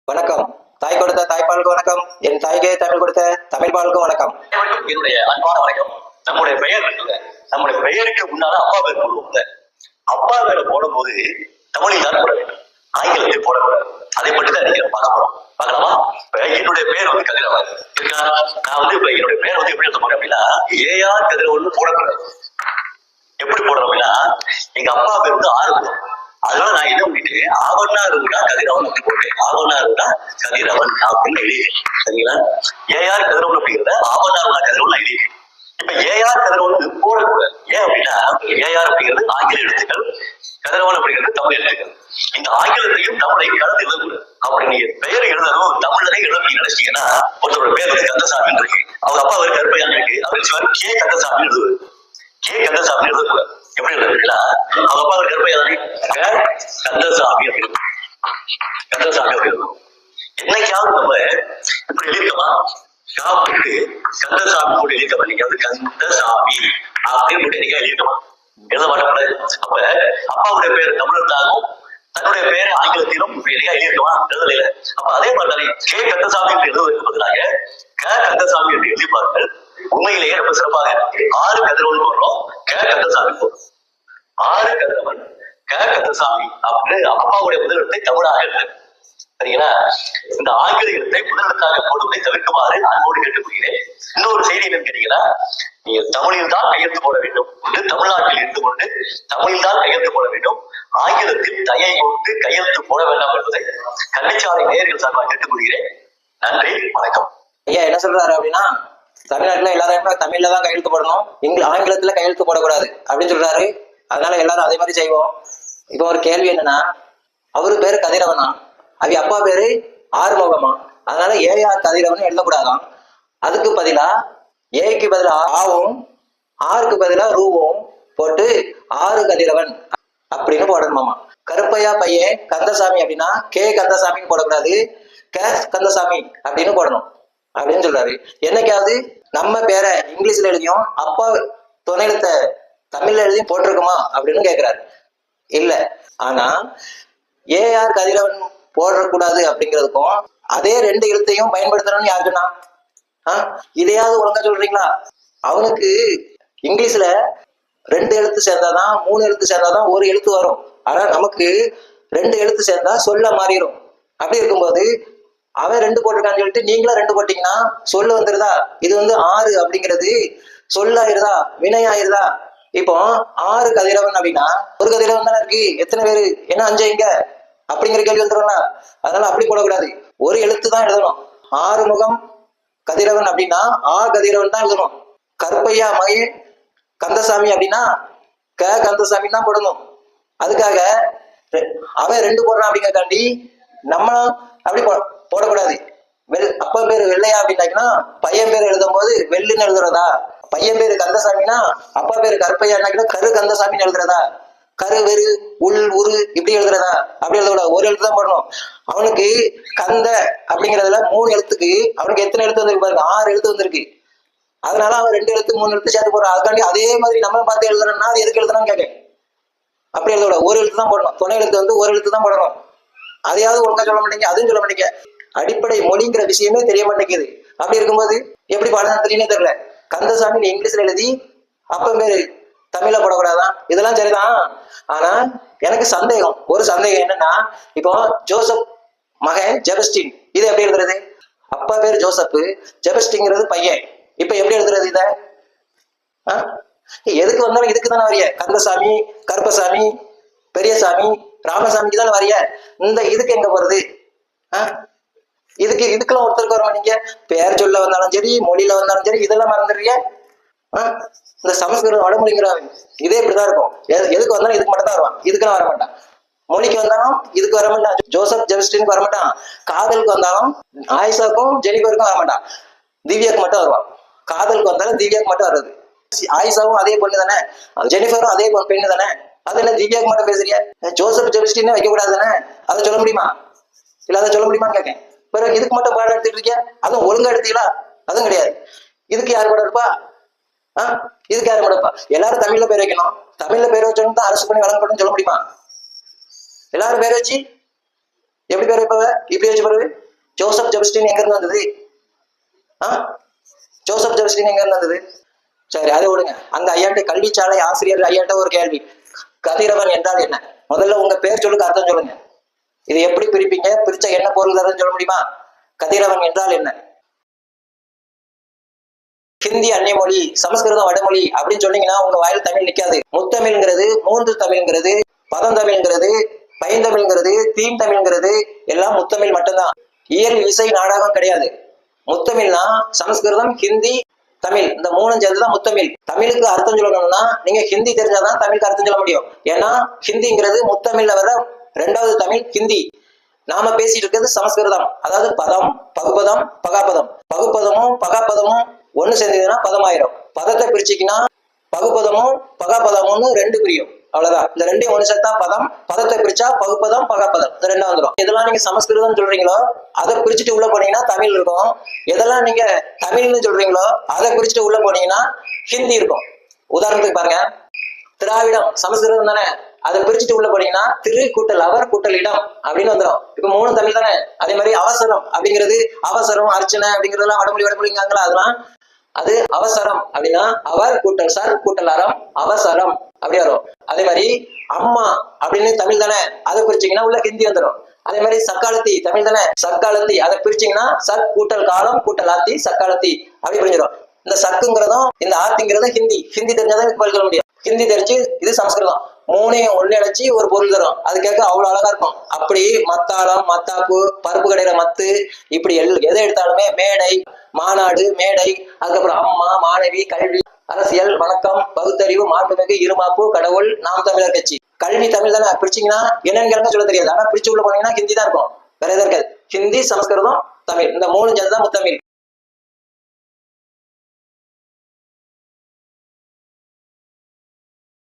வணக்கம். தாய் கொடுத்த தாய்ப்பாலுக்கு வணக்கம். என் தாய்க்கே தமிழ் கொடுத்த தமிழ் பாலுக்கு வணக்கம். என்னுடைய அன்பான வணக்கம். நம்முடைய பெயர் இருக்குல்ல, நம்முடைய பெயருக்கு முன்னால அப்பா பேர் போடுவோம்ல. அப்பா பேரை போடும்போது தமிழில் தான் போட வேண்டும், ஆங்கிலத்தில் போடக்கூடாது. அதை பற்றி தான் நீங்க பார்க்க போறோம். பார்க்கலாமா? என்னுடைய பேர் வந்து கதிரவன். நான் வந்து இப்ப என்னுடைய பேர் வந்து எப்படி எழுத போறேன் அப்படின்னா, ஏஆர் கதிரவன் போடக்கூடாது. எப்படி போடுறோம் அப்படின்னா, எங்க அப்பா பேர் வந்து ஆறுமுகம். அதனால நான் என்ன பண்ணிட்டு ஆவண்ணா இருந்தா கதிரவன் அப்படி போட்டேன். ஆவண்ணா இருந்தா கதிரவன் அப்படின்னு எழுதிட்டேன். சரிங்களா? ஏஆர் கதிரவன் அப்படிங்கிறத ஆவண்ணா இருந்தா கதிரவன் எழுதிட்டேன். இப்ப ஏஆர் கதிரவன் போடக்கூடாது. ஏன் அப்படின்னா, ஏஆர் அப்படிங்கிறது ஆங்கில எழுத்துக்கள், கதிரவன் அப்படிங்கிறது தமிழ் எழுத்துக்கள். இந்த ஆங்கிலத்தையும் தமிழை கலந்து எழுதக்கூடாது. அப்படி நீங்க பெயர் எழுதணும் தமிழரை எழுதி நினைச்சீங்கன்னா, ஒருத்தரோட பேர் வந்து கந்தசாமி இருக்கு, அவங்க அப்பா ஒரு கருப்பையான இருக்கு, அவர் கே கந்தசாமி எழுதுவது. கே கந்தசாமி எழுதக்கூடாது. எப்படி எழுதுறீங்களா? அவங்க அப்பா ஒரு கருப்பையானே கந்தசாமி அப்படின்னு, கந்தசாமி அப்படின்னு. என்னைக்காவது நம்ம இப்படி எழுதிக்கமா, சாப்பிட்டு கந்தசாமி கூட எழுதிக்கமா? நீங்க வந்து கந்தசாமி அப்படின்னு போட்டு என்னைக்கா எழுதிக்கமா? எழுத மாட்டேன். அப்ப அப்பாவுடைய பேர் தமிழத்தாகவும் தன்னுடைய பேரை ஆங்கிலத்திலும் என்னைக்கா எழுதிருக்கமா? எழுதல. அப்ப அதே மாதிரி கே கந்தசாமி என்று எழுதுவதற்கு பதிலாக க கந்தசாமி என்று எழுதிப்பார்கள். உண்மையிலேயே ரொம்ப சிறப்பாக ஆறு கதிரவன் போடுறோம், க கந்தசாமி போடுறோம். ஆறு கதிரவன் க கந்தசாமி அப்படின்னு அப்பாவுடைய முதலெழுத்தை தமிழாக எழுது. சரிங்களா? இந்த ஆங்கில எழுத்தை முதலெழுத்தாக போடுவதை தவிர்க்குமாறு அன்போடு கேட்டுக்கொள்கிறேன். இன்னொரு செய்தி என்னன்னு கேட்டீங்கன்னா, நீங்க தமிழில் தான் கையெழுத்து போட வேண்டும் என்று தமிழ்நாட்டில் இருந்து கொண்டு தமிழில் தான் கையெழுத்து போட வேண்டும், ஆங்கிலத்தில் தயை கொண்டு கையெழுத்து போட வேண்டாம் என்பதை கன்னிச்சாலை நேயர்கள் சார்பாக கேட்டுக்கொள்கிறேன். நன்றி, வணக்கம். ஐயா என்ன சொல்றாரு அப்படின்னா, தமிழ்நாட்டுல எல்லாருமே தமிழ்ல தான் கையெழுத்து போடணும், ஆங்கிலத்துல கையெழுத்து போடக்கூடாது அப்படின்னு சொல்றாரு. அதனால எல்லாரும் அதே மாதிரி செய்வோம். இப்போ ஒரு கேள்வி என்னன்னா, அவரு பேரு கதிரவனா, அவ அப்பா பேரு ஆறுமுகமா, அதனால ஏஆர் கதிரவன் எழுதக்கூடாதான். அதுக்கு பதிலா ஏக்கு பதிலா ஆவும், ஆறுக்கு பதிலா ரூவும் போட்டு ஆறு கதிரவன் அப்படின்னு போடணுமாமா. கருப்பையா பையன் கந்தசாமி அப்படின்னா கே கந்தசாமின்னு போடக்கூடாது, க கந்தசாமி அப்படின்னு போடணும் அப்படின்னு சொல்றாரு. என்னைக்காவது நம்ம பேரை இங்கிலீஷ்ல எழுதியும் அப்பா துணையெழுத்த தமிழ்ல எழுதியும் போட்டிருக்குமா அப்படின்னு கேட்கிறாரு. இல்ல. ஆனா ஏஆர் கதிரவன் போடக்கூடாது அப்படிங்கிறதுக்கும் அதே ரெண்டு எழுத்தையும் பயன்படுத்தணும்னு யாருக்குன்னா, இதையாவது ஒழுங்கா சொல்றீங்களா? அவனுக்கு இங்கிலீஷ்ல ரெண்டு எழுத்து சேர்ந்தாதான், மூணு எழுத்து சேர்ந்தாதான் ஒரு எழுத்து வரும். ஆனா நமக்கு ரெண்டு எழுத்து சேர்ந்தா சொல்ல மாறிடும். அப்படி இருக்கும்போது அவன் ரெண்டு போட்டிருக்கான்னு சொல்லிட்டு நீங்களும் ரெண்டு போட்டீங்கன்னா சொல்ல வந்துருதா? இது வந்து ஆறு அப்படிங்கிறது சொல்லாயிருதா, வினையாயிருதா? இப்போ ஆறு கதிரவன் அப்படின்னா ஒரு கதிரவன் தானே இருக்கு, எத்தனை பேரு, என்ன அஞ்சு இங்க அப்படிங்கிற கேள்வி வந்துடும்ல. அதனால அப்படி போடக்கூடாது, ஒரு எழுத்து தான் எழுதணும். ஆறுமுகம் கதிரவன் அப்படின்னா ஆ கதிரவன் தான் எழுதணும். கருப்பையா மகே கந்தசாமி அப்படின்னா க கந்தசாமி தான் போடணும். அதுக்காக அவன் ரெண்டு போடுறான் அப்படிங்கிறக்காண்டி நம்மளும் அப்படி போடக்கூடாது. அப்பா பேரு வெள்ளையா அப்படின்னாங்கன்னா பையன் பேர் எழுதும் போது வெள்ளுன்னு எழுதுறதா? பையன் பேரு கந்தசாமினா அப்பா பேரு கருப்பையா கரு கந்தசாமின்னு எழுதுறதா? கரு வெறு உள் உரு இப்படி எழுதுறதா? அப்படி எழுதக்கூடாது, ஒரு எழுத்து தான் போடணும். அவனுக்கு கந்த அப்படிங்கிறதுல மூணு எழுத்துக்கு அவனுக்கு எத்தனை எழுத்து வந்திருக்கு பாருங்க, ஆறு எழுத்து வந்திருக்கு. அதனால அவன் ரெண்டு எழுத்து மூணு எழுத்து சேர்த்து போடுறான். அதுக்காண்டி அதே மாதிரி நம்ம பார்த்து எழுதுறோம்னா அது எதுக்கு எழுதுறான்னு கேட்க. அப்படி எழுதக்கூடாது, ஒரு எழுத்து தான் போடணும். துணை எழுத்து வந்து ஒரு எழுத்து தான் போடணும். அதையாவது ஒழுங்கா சொல்ல மாட்டேங்க, அதுவும் சொல்ல மாட்டேங்க. அடிப்படை மொழிங்கிற விஷயமே தெரிய மாட்டேங்குது. அப்படி இருக்கும்போது எப்படி பாடம் தெரியுனே தெரியல. கந்தசாமி இங்கிலீஷ்ல எழுதி அப்ப பேரு தமிழ்ல போடக்கூடாதான்? இதெல்லாம் சரிதான். ஆனா எனக்கு சந்தேகம், ஒரு சந்தேகம் என்னன்னா, இப்போ ஜோசப் மகன் ஜெபஸ்டின், இது எப்படி எழுதுறது? அப்பா பேரு ஜோசப், ஜெபஸ்டிங்கிறது பையன். இப்ப எப்படி எழுதுறது இத? எதுக்கு வந்தாலும் இதுக்கு தானே வரிய, கந்தசாமி, கருப்பசாமி, பெரியசாமி, ராமசாமிக்கு தானே வரிய. இந்த இதுக்கு எங்க போறது? இதுக்கெல்லாம் ஒருத்தருக்கு வர மாட்டீங்க. பேர் சொல்ல வந்தாலும் சரி, மொழியில வந்தாலும் சரி, இதெல்லாம் மறந்துடுறிய. இந்த சமஸ்கிருதம் வடமொழிங்கிற இதே இப்படிதான் இருக்கும். எதுக்கு வந்தாலும் இதுக்கு மட்டும் தான் வருவான், இதுக்கெல்லாம் வர மாட்டான். மொழிக்கு வந்தாலும் இதுக்கு வர மாட்டான், ஜோசப் ஜெபஸ்டினுக்கு வர மாட்டான். காதலுக்கு வந்தாலும் ஆயிஷாக்கும் ஜெனிஃபருக்கும் வர மாட்டான், திவ்யாக்கு மட்டும் வருவான். காதலுக்கு வந்தாலும் திவ்யாக்கு மட்டும் வருது. ஆயிஷாவும் அதே பொண்ணு தானே, ஜெனிஃபரும் அதே பெண்ணு தானே. அது என்ன திவ்யாக்கு மட்டும் பேசுறிய? ஜோசப் ஜெபஸ்டின் வைக்க கூடாது தானே? அதை சொல்ல முடியுமா? இல்ல அதை சொல்ல முடியுமான்னு கேட்கேன். பிறகு இதுக்கு மட்டும் பாடம் எடுத்துட்டு இருக்கியா? அதுவும் ஒழுங்கா எடுத்தீங்களா? அதுவும் கிடையாது. இதுக்கு யாரு கூட இருப்பா? இதுக்கு யாரு கூட இருப்பா? எல்லாரும் தமிழ்ல பேர் வைக்கணும், தமிழ்ல பேர் வச்சோன்னு தான் அரசு பண்ணி வழங்கப்படும் சொல்ல முடியுமா? எல்லாரும் பேர் வச்சு எப்படி பேரு இப்ப இப்படி வச்சு பாரு. ஜோசப் ஜெபஸ்டின் எங்க இருந்து வந்தது? ஜோசப் ஜெபஸ்டின் எங்க இருந்து வந்தது? சரி, அதை விடுங்க. அங்க ஐயாட்ட கல்விச்சாலை ஆசிரியர் ஐயாட்ட ஒரு கேள்வி, கதிரவன் என்றால் என்ன? முதல்ல உங்க பேர் சொல்லுங்க, அர்த்தம் சொல்லுங்க. இது எப்படி பிரிப்பீங்க? பிரிச்சா என்ன பொருள் தரும்னு சொல்ல முடியுமா? கதிரவன் என்றால் என்ன? ஹிந்தி அந்நிய மொழி, சமஸ்கிருதம் வடமொழி அப்படின்னு சொன்னீங்கன்னா உங்க வாயில் தமிழ் நிக்காது. முத்தமிழ்ங்கிறது, மூன்று தமிழ்ங்கிறது, பதந்தமிழ்ங்கிறது, பைந்தமிழ்ங்கிறது, தீம் தமிழ்ங்கிறது எல்லாம் முத்தமிழ் மட்டும்தான். இயல் இசை நாடகம் கிடையாது. முத்தமிழ்னா சமஸ்கிருதம், ஹிந்தி, தமிழ், இந்த மூணும் சேர்ந்துதான் முத்தமிழ். தமிழுக்கு அர்த்தம் சொல்லணும்னா நீங்க ஹிந்தி தெரிஞ்சாதான் தமிழுக்கு அர்த்தம் சொல்ல முடியும். ஏன்னா ஹிந்திங்கிறது முத்தமிழ்ல வர ரெண்டாவது தமிழ் ஹிந்தி. நாம பேசிட்டு இருக்கிறது சமஸ்கிருதம். அதாவது பதம், பகுபதம், பகாபதம். பகுப்பதமும் பகாபதமும் ஒண்ணு சேர்ந்ததுன்னா பதமாயிரும். பதத்தை பிரிச்சுக்கினா பகுப்பதமும் பகாபதமும்னு ரெண்டு பிரியும். அவ்வளவுதான். இந்த ரெண்டையும் ஒண்ணு சேர்த்தா பதம், பதத்தை பிரிச்சா பகுப்பதம், பகாபதம், இந்த ரெண்டா வந்துடும். எதெல்லாம் நீங்க சமஸ்கிருதம் சொல்றீங்களோ அதை பிரிச்சுட்டு உள்ள போனீங்கன்னா தமிழ் இருக்கும். எதெல்லாம் நீங்க தமிழ்னு சொல்றீங்களோ அதை பிரிச்சுட்டு உள்ள போனீங்கன்னா ஹிந்தி இருக்கும். உதாரணத்துக்கு பாருங்க, திராவிடம் சமஸ்கிருதம் தானே, அதை பிரிச்சுட்டு உள்ள போனீங்கன்னா திரு கூட்டல் அவர் கூட்டல் இடம் அப்படின்னு வந்துடும். இப்ப மூணு தமிழ் தானே. அதே மாதிரி அவசரம் அப்படிங்கிறது, அவசரம், அர்ச்சனை அப்படிங்கிறதுலாம் வடமொழிங்காங்களா, அதெல்லாம் அது அவசரம் அப்படின்னா அவர் கூட்டல் சார் கூட்டல் அறம், அவசரம் அப்படி வரும். அதே மாதிரி அம்மா அப்படின்னு தமிழ் தானே, அதை பிரிச்சீங்கன்னா உள்ள ஹிந்தி வந்துடும். அதே மாதிரி சக்காலத்தி தமிழ் தானே, சக்காலத்தி, அதை பிரிச்சீங்கன்னா சக் கூட்டல் காலம் கூட்டல் ஆத்தி, சக்காலத்தி அப்படி பிரிஞ்சிடும். இந்த சக்குங்கிறதும் இந்த ஆத்திங்கிறதும் ஹிந்தி. ஹிந்தி தெரிஞ்சாதான் பதில் சொல்ல முடியும். ஹிந்தி தெரிஞ்சு இது சமஸ்கிருதம். மூணையும் ஒண்ணு அடைச்சு ஒரு பொருள் தரும். அது கேட்க அவ்வளவு அழகா இருக்கும். அப்படி மத்தாளம், மத்தாப்பு, பருப்பு கடையில மத்து, இப்படி எதை எடுத்தாலுமே மேடை, மாநாடு, மேடை, அதுக்கப்புறம் அம்மா, மாணவி, கல்வி, அரசியல், வணக்கம், பகுத்தறிவு, மாண்புமிகு, இருமாப்பு, கடவுள், நாம் தமிழர் கட்சி. கல்வி தமிழ் தானே, பிரிச்சிங்கன்னா என்னன்னு கேட்க சொல்ல தெரியாது. ஆனா பிரிச்சு உள்ள போனீங்கன்னா ஹிந்தி தான் இருக்கும், வேற எதுவும் இருக்காது. ஹிந்தி, சமஸ்கிருதம், தமிழ், இந்த மூணு சேர்ந்து தான் முத்தமிழ்.